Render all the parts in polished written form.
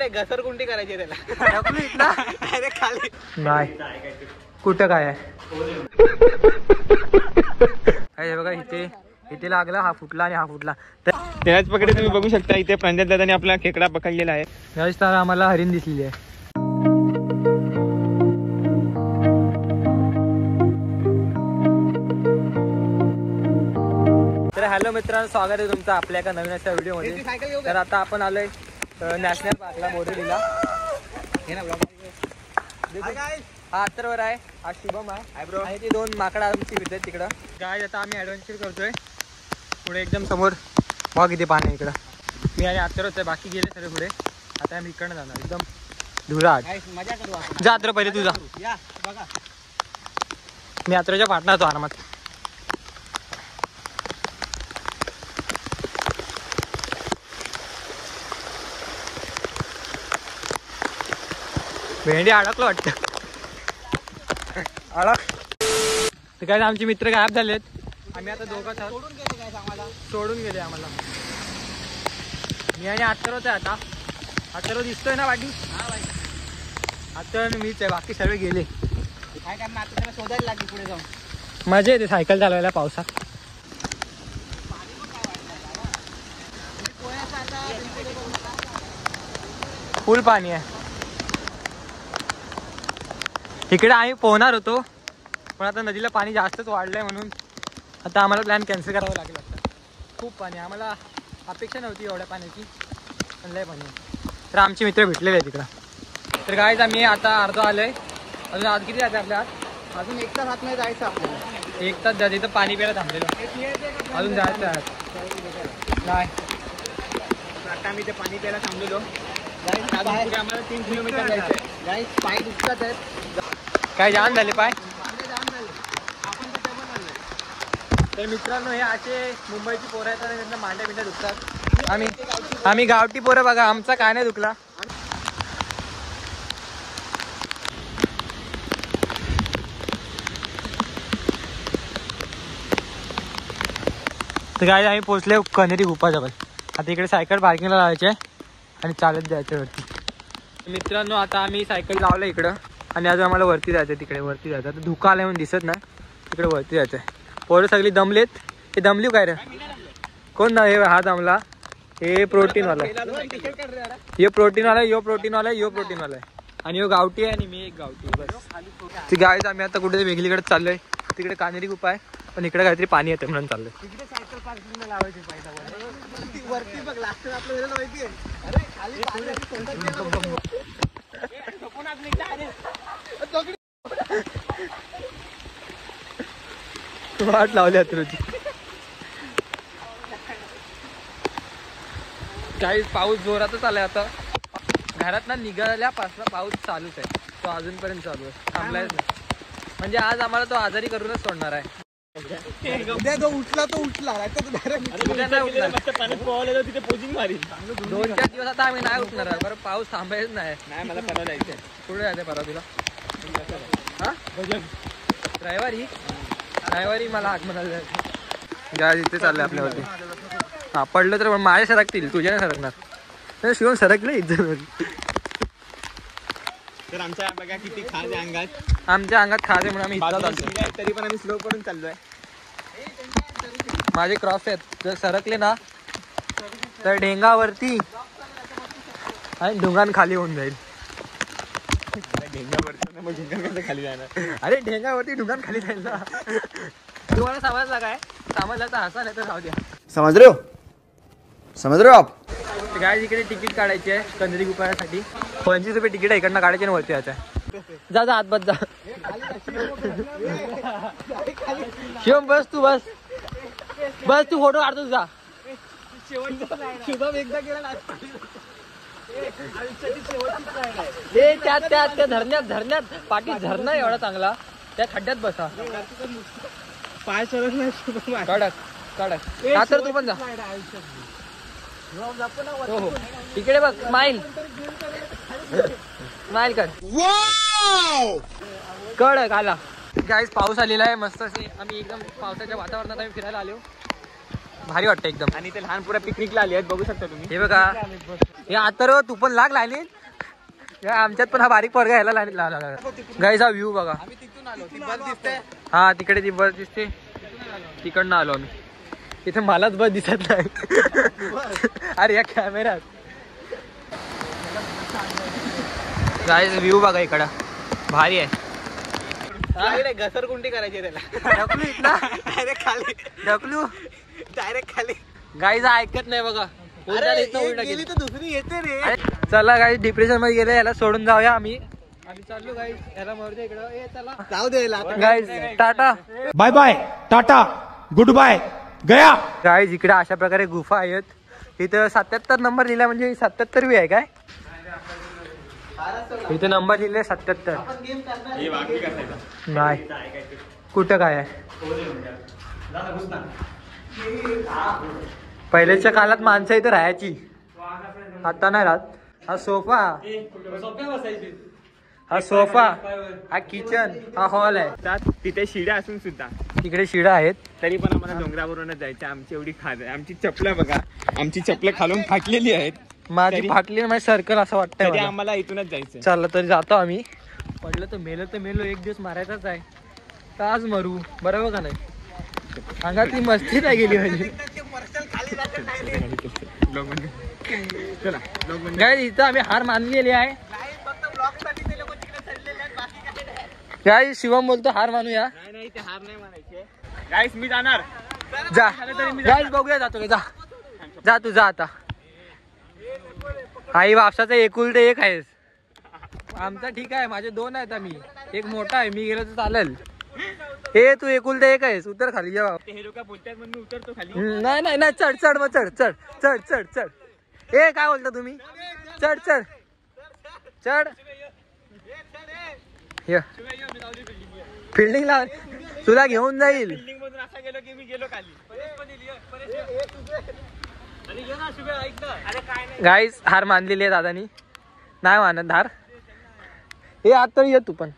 घसरगुंडी करायची त्याला खाली नाही कुठं काय आहे बघा इथे इथे लागला हा फुटला आणि हा फुटला. त्याच पकडे तुम्ही बघू शकता इथे प्रांजल दादाने आपला खेकडा पकडलेला आहे. यावेळेस तर आम्हाला हरिण दिसलेली आहे. तर हॅलो मित्रांनो, स्वागत आहे तुमचं आपल्या एका नवीन अशा व्हिडिओमध्ये. तर आता आपण आलोय नॅशनल पार्कला बोरिवलीला. हा अत्तरवर आहे, हा शुभम आहे आणि ती दोन माकडं आमची फिरतात तिकडं. काय आता आम्ही ॲडव्हेंचर करतोय पुढे एकदम समोर. बघा किती पाणी आहे इकडं. मी आणि अत्तरच आहे, बाकी गेले सगळे पुढे. आता आम्ही इकडनं जाणार एकदम धुराट. मजा करू आपण. जा अत्तर पहिले तुझा. बघा मी अत्तरच्या पाठणार तो आरामात. भेंडी अडकलं वाटतं. अडक तर काय आमचे मित्र गायब झालेत. आम्ही आता दोघंच आहोत. सोडून गेले आम्हाला. मी आणि अत्तर होते. आता अत्तर दिसतोय ना वाटी. अत्तर मीच आहे, बाकी सर्व गेले. काय करणार आता, त्याला शोधायला लागली पुढे जाऊन. मजा येते सायकल चालवायला पावसात. फुल पाणी आहे इकडे. आम्ही पोहणार होतो पण आता नदीला पाणी जास्तच वाढलंय म्हणून आता आम्हाला प्लॅन कॅन्सल करावं लागेल. आता खूप पाणी, आम्हाला अपेक्षा नव्हती एवढ्या पाण्याची, पण लय पाणी. तर आमचे मित्र भेटलेले आहेत तिकडं. तर गाईज आम्ही आता अर्धा आलोय. अजून आज किती जाते आपल्या आत? अजून 1 तास आत नाही जायचं आपल्याला. 1 तास जाते. तर पाणी प्यायला थांबलेलं, अजून जायचं आहे नाही. आता आम्ही ते पाणी प्यायला थांबलेलो. आम्हाला 3 किलोमीटर जायचं आहे. पाय दुखतात आहेत. काय जाम झाले पाय. तर मित्रांनो, हे असे मुंबईची पोरं आहेत आणि त्यांना मांड्या बिंड्या दुखतात. आम्ही गावठी पोरं बघा, आमचा काय नाही दुखला. तर काय आम्ही पोहोचले कनेरी गुफाजवळ. आता इकडे सायकल पार्किंगला लावायचे आणि चालत जायचं वरती. मित्रांनो, आता आम्ही सायकल लावलं इकडं आणि अजून आम्हाला वरती जायचं. तिकडे वरती जायचं. आता धुका आलाय म्हणून दिसत नाही. तिकडे वरती जायचं आहे. पोरं सगळी दमलेत. हे दमली काय रे? कोण हे हा दमला? हे प्रोटीनवाला आहे. हे प्रोटीनवाला आहे, यो प्रोटीनवाला आहे, यो प्रोटीनवाला आहे आणि यो गावठी आहे आणि मी एक गावठी. बस ती गायच. आम्ही आता कुठे वेगळीकडे चाललोय. तिकडे कानेरी गुफा आहे पण इकडे काहीतरी पाणी येतं म्हणून चाललोय. तिकडे सायकल पार्किंग लावायची पाहिजे. वरती बघ, लास्ट आपल्याला माहिती आहे. अरे खाली वाट लावली अत्रुची. काही पाऊस जोरातच आलाय. आता घरात ना निघाल्यापासून पाऊस चालूच आहे. तो अजूनपर्यंत चालू आहे, थांबलायच नाही. म्हणजे आज आम्हाला तो आजारी करूनच सोडणार आहे. उद्या तो उठला तो उठला. तिथे पोजिंग मारी. 2-4 दिवस आता आम्ही नाही उठणार आहे. बरं पाऊस थांबायच नाही. मला परवा जायचंय. कुठे जायचंय परवा तुला? हा रविवारी मला हाक म्हणायला जायचं. गाय इथे चाललंय आपल्यावरती. हा पडलं तर माझ्या सरकतील, तुझ्या नाही सरकणार. शिवम सरकलं इज्जत. तर आमच्या बघा किती खाज आहे अंगात. आमच्या अंगात खाज आहे म्हणून आम्ही इथं चालतो. तरी पण आम्ही स्लो करून चाललोय. माझे क्रॉस आहेत, जर सरकले ना तर ढेंगावरती आणि ढुंगान खाली होऊन जाईल. ढेंगावरती खाली जाणार. अरे ढेंगावरती ढुंगान खाली जाईल ना. तुम्हाला समजला काय? समजला तर हसा, नाही तर राहू द्या. समझ रहे हो आप? काय इकडे तिकीट काढायची आहे कनेरी गुफासाठी. 25 रुपये तिकीट आहे. इकडनं काढायचे आणि वरती यायचं आहे. जा जा आत बस जा. शिवम बस तू, बस तू फोटो काढतो जा. शुभम एकदा गेला त्या धरण्यात पाठी झरणा एवढा चांगला, त्या खड्ड्यात बसा. पाय सरक नाही शुभम. कडक का तर तू पण जा. हो इकडे बघ. स्माइल कर. कडक आला. गाईस पाऊस आलेला आहे मस्त. असे आम्ही एकदम पावसाच्या वातावरणात आम्ही फिरायला आलो. भारी वाटतं एकदम. आणि ते लहान पुरा पिकनिकला आले आहेत, बघू शकता तुम्ही. हे बघा, हे आता तू पण लाग लाईन आमच्यात पण हा बारीक पोरगा ह्याला लागला. गाईचा व्ह्यू बघा. हा तिकडे ती बस दिसते, तिकडनं आलो आम्ही. इथे मलाच बस दिसत नाही. अरे या कॅमेऱ्यात गाईचा व्ह्यू बघा इकडं भारी आहे. घसरगुंडी करायची त्याला. ढकलू इथला डायरेक्ट खाली, ढकलू डायरेक्ट खाली. गाईचा ऐकत नाही बघा. गेली तर दुसरी येते रे. चला गाई डिप्रेशन मध्ये गेले, याला सोडून जाऊया आम्ही चाललो गाईस. याला मरते इकडं. चला जाऊ दे guys, tata bye bye tata good bye गया. गाईस इकडे अशा प्रकारे गुफा आहेत. इथं 77 नंबर लिहिला, म्हणजे 77वी आहे काय. इथे नंबर लिहिले 77. नाही कुठं काय आहे. पहिल्याच्या काळात माणसं इथं राहायची, आता नाही राहत. हा सोफा, हा सोफा, हा किचन, हा हॉल आहे. तिथे शिड्या असून सुद्धा तिकडे शिडा आहेत. तरी पण आम्हाला डोंगरावरूनच जायचं. आमची एवढी खाज आहे. आमची चपलं बघा, आमची चपलं खालून फाटलेली आहेत. माझी फाटली, माझी सर्कल असं वाटतंय तरी मला. आम्हाला इथूनच जायचं. चाललं तरी जातो आम्ही. पडलं तर मेलो, एक दिवस मारायचाच आहे. तर आज मरू, बरोबर का नाही. अंगातली मस्ती नाही गेली म्हणजे. काय इथं आम्ही हार मानलेली आहे. काय शिवम बोलतो हार मानूया. नाही ते हार नाही मानायचे. गाईस मी जाणार. जा गाईस, बघूया जातो का. जा तू जा आता. आई बापसाचा एकुलते एक आहेस. आमचा ठीक आहे, माझे 2 आहेत. आम्ही एक मोठा आहे, मी गेलो तर चालेल. हे तू एकुलते एक आहेस, उतर खाली. जेव्हा हे लोक बोलतात म्हणून मी उतरतो खाली. नाही चढ मग चढ. हे काय बोलता तुम्ही. चढ फिल्डिंग ला तुला घेऊन जाईल. बिल्डिंग मधून असा गेलो की मी गेलो खाली. गाईस हार मानलेली आहे दादानी. नाही मानत हार. हे आता ये तू पण.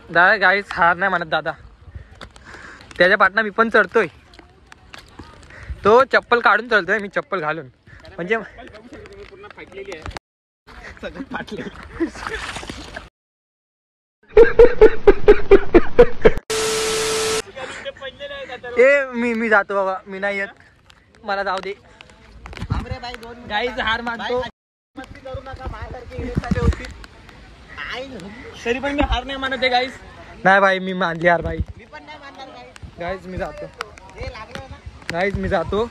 दादा गाईस हार नाही मानत दादा. त्याच्या पाठना मी पण चढतोय. तो चप्पल काढून चढतोय, मी चप्पल घालून. म्हणजे पूर्ण फाटलेली आहे. सगळं फाटले. मी जातो बाबा, मी नाही येत. मला जाऊ दे. गाईस हार मानतो. तरी पण मी हार नाही मानत आहे गाईस. नाही भाई, मी मानली हार भाई. गाईस मी जातो. गाईस मी जातो.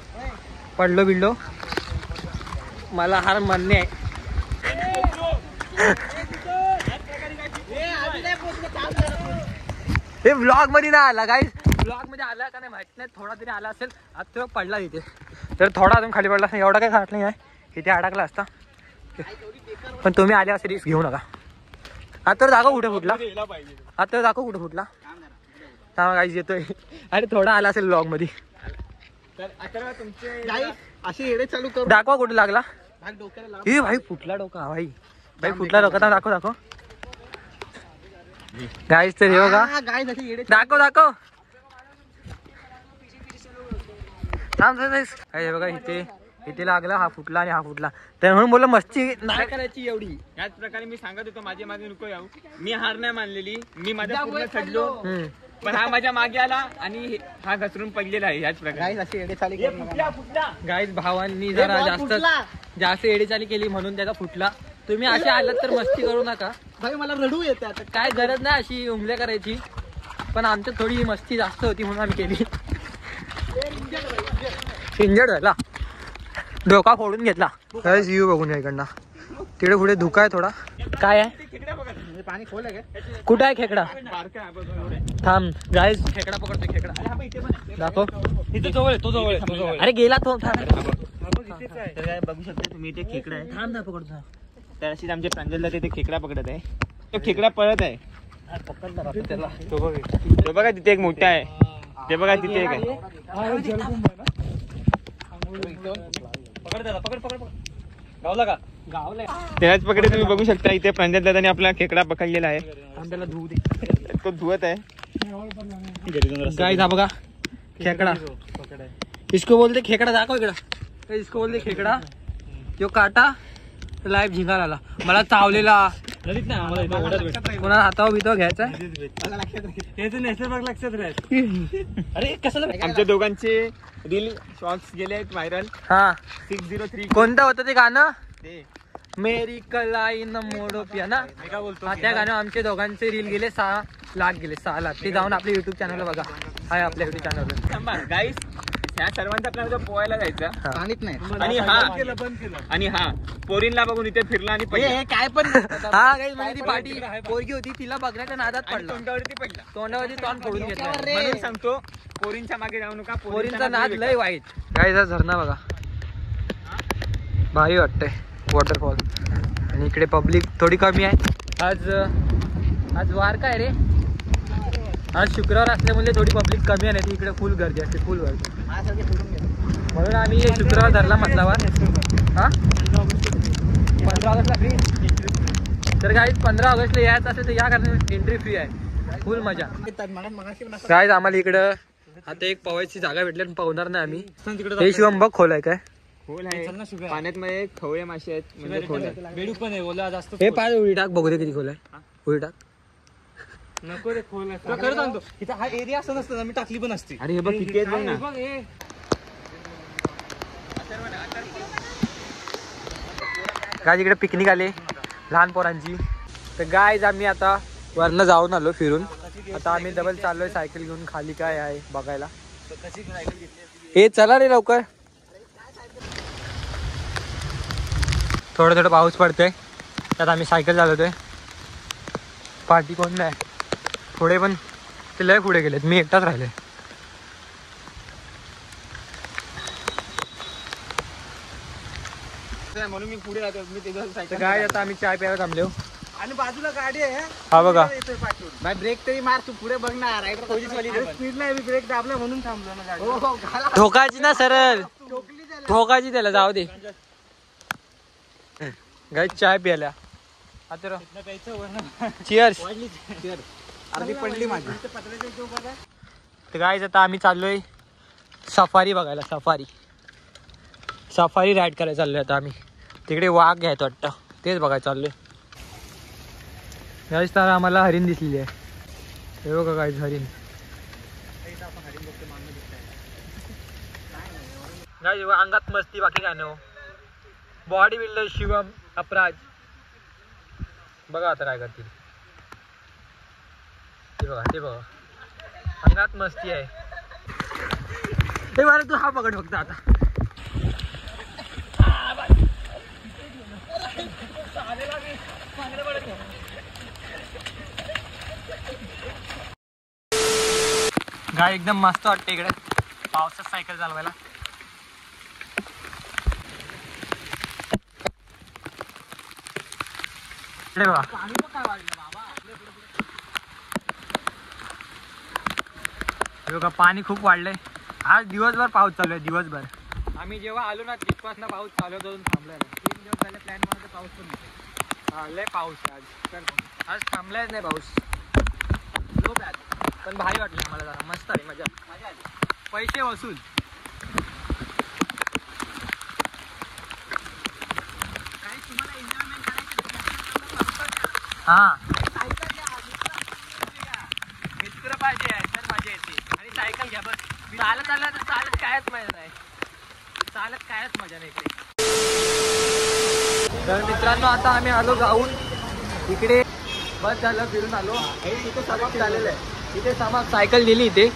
पडलो बिडलो, मला हार मान्य आहे. हे व्लॉग मध्ये नाही आला गाईस. ब्लॉग मध्ये आला का नाही माहित नाही, थोडा तरी आला असेल. आता तो पडला तिथे, तर थोडा अजून खाली पडला. एवढा काही खाट नाही आहे, इथे अडकला असता. पण तुम्ही आले असे रिस्क घेऊ नका. आता दाखव कुठे फुटला. आता दाखव कुठे फुटला. हा गाईस येतोय. अरे थोडा आला असेल ब्लॉग मध्ये. अशी येडे चालू करू. दाखवा कुठे लागला. हे भाई फुटला डोका. भाई फुटला डोका. दाखव गाईस. तर हे बघा, दाखव. हे बघा, इथे लागला. हा फुटला आणि हा फुटला. तर म्हणून बोललो मस्ती नाही करायची एवढी. याच प्रकारे मी सांगत होतो, माझे नको यावं. मी हार नाही मानलेली. मी माझ्या पूर्ण चढलो, पण हा माझ्या मागे आला आणि हा घसरून पडलेला आहे. याच प्रकारे गाईस भावांनी जरा जास्त एडेचाली केली म्हणून त्याचा फुटला. तुम्ही असे आलात तर मस्ती करू नका भाई. मला रडू येते आता. काय गरज नाही अशी उमले करायची, पण आमच्यात थोडी मस्ती जास्त होती म्हणून आम्ही केली. इंजर्ड झाला, डोका फोडून घेतला. गाईस व्ह्यू बघून या इकडनं. तिकडे पुढे धुका आहे थोडा. काय आहे, पाणी खोल आहे का. कुठं आहे खेकडा. थांब गाईस, खेकडा पकडतोय. खेकडा दाखव. तो अरे गेला तो. बघू शकता तुम्ही, इथे खेकडा आहे. थांब ना पकडतो. तर अशीच आमच्या प्रांजलला तिथे खेकडा पकडत आहे. तो खेकडा पळत आहे. त्याला तो बघा तिथे एक मोठा आहे. ते बघा तिथे एक आहे. त्याच पकडे तुम्ही बघू शकता. इथे प्रांजल दादाने आपला खेकडा पकडलेला आहे. त्याला धुवू दे. तो धुवत आहे. गाईस हा बघा, खेकडा इसको बोलते खेकडा. दाखव इकडं. इसको बोलते खेकडा. यो काटा लाईव्ह झिंगाला आला. मला चावलेला कोणा हातावर बितावर घ्यायचा. अरे कसं आमच्या दोघांचे रील शॉर्ट्स गेले आहेत व्हायरल. हा 603. कोणतं होतं ते गाणं. ते मेरी कलाई न मोडो पिया ना. हा त्या गाणं आमचे दोघांचे रील गेले 6 लाख गेले. 6 लाख. ते जाऊन आपल्या युट्यूब चॅनलला बघा. हाय आपल्या युट्यूब चॅनलवर. थांबा गाईस, ह्या सर्वांचा आपल्याला पोहायला जायचं पाणीच नाही. आणि हा पोरींला बघून इथे फिरला आणि पडला. काय पण हा काही म्हणजे ती पाठी पोरगी होती तिला बघण्याच्या नादात आणि पडला. तोंडावरती पडला. तोंडावरती तोंड फोडून घेतलं. म्हणून सांगतो पोरींच्या मागे जाऊ नका. पोरींचा नाद लय वाईट. गाईचा झरणा बघा भारी वाटतंय. वॉटरफॉल. आणि इकडे पब्लिक थोडी कमी आहे. आज वार काय रे. आज शुक्रवार असल्यामुळे थोडी पब्लिक कमी आहे. नाही इकडे फुल गर्दी असते. फुल गर्दी. म्हणून आम्ही शुक्रवार धरला म्हटला वार. हा 15 ऑगस्टला फ्री. तर गाईज 15 ऑगस्टला यायचं असेल तर या कारण एंट्री फ्री आहे. फुल मजा. गाईज आम्हाला इकडं आता एक पवायची जागा भेटली पण पावणार नाही आम्ही. हे शिवम बघ खोल आहे काय. खोल आहे पाण्यात मध्ये खवळे मासे आहेत म्हणजे खोल आहे. बेडूक पण आहे ओला जास्त. हे पाय उडी टाक बघू दे किती खोल आहे. उडी टाक. नको रे खोल आहे. खरं सांगतो इथं हा एरिया असं नसतं ना. मी टाकली पण असते. अरे हे बघ किती आहेत बघ ना. गाय इकडे पिकनिक आले लहान पोरांची. तर गायज आम्ही आता वरनं जाऊन आलो फिरून. आता आम्ही डबल चाललोय सायकल घेऊन खाली काय आहे बघायला. हे चला रे लवकर. थोडं थोडं पाऊस पडतोय. त्यात आम्ही सायकल चालवतोय. पार्टी कोण नाही. पुढे पण ते लय पुढे गेलेत. मी एकटाच राहिले. म्हणून मी पुढे जातो. मी ते काय आता आम्ही चाय प्यायला थांबलो. आणि बाजूला गाडी आहे. हा बघा बाय ब्रेक तरी मार. तू पुढे बघ ना. रायडर स्पीड नाही. मी ब्रेक दाबला म्हणून थांबलो ना गाडी. ठोकायची ना सरळ. ठोकायची त्याला जाऊ दे. गाय चाय प्यायला आता चिअर्स. अर्धी पडली माझी. तर गाईज आता आम्ही चाललोय सफारी बघायला. सफारी राईड करायला चाललोय आता आम्ही. तिकडे वाघ घ्यायचं वाटतं तेच बघायला चाललोय. गाईज तर आम्हाला हरिण दिसलेली आहे. हे बघा गाईज हरिण. गाईज अंगात मस्ती बाकी काय नो. बॉडी बिल्डर शिवम अपराज बघा आता काय करतील. ते बघा अंगात मस्ती आहे. हे बरं तू हा पकड फक्त आता. गाय एकदम मस्त वाटते इकडे पावसात सायकल चालवायला. इकडे बघा बघा पाणी खूप वाढलंय. आज दिवसभर पाऊस चालू आहे. दिवसभर आम्ही जेव्हा आलो ना तिथपासून पाऊस चालू होऊन थांबलाय. 3 दिवस झाले प्लॅन मध्ये पाऊस पण नाही. हा लय पाऊस आहे आज थांबलायच नाही पाऊस. लो बॅग पण भारी वाटलं मला. जरा मस्त आहे. मजा आली. पैसे वसूल. हा मित्र पाहिजे तर मजा येते. आणि सायकल घ्या बस. चालत आला तर चालत कायच मजा नाही. चालत कायच मजा नाही इकडे. तर मित्रांनो आता आम्ही आलो गाऊन इकडे. बस झालं फिरून आलो. इथे समाप्त झालेलं आहे. इथे समाप्त सायकल दिली इथे.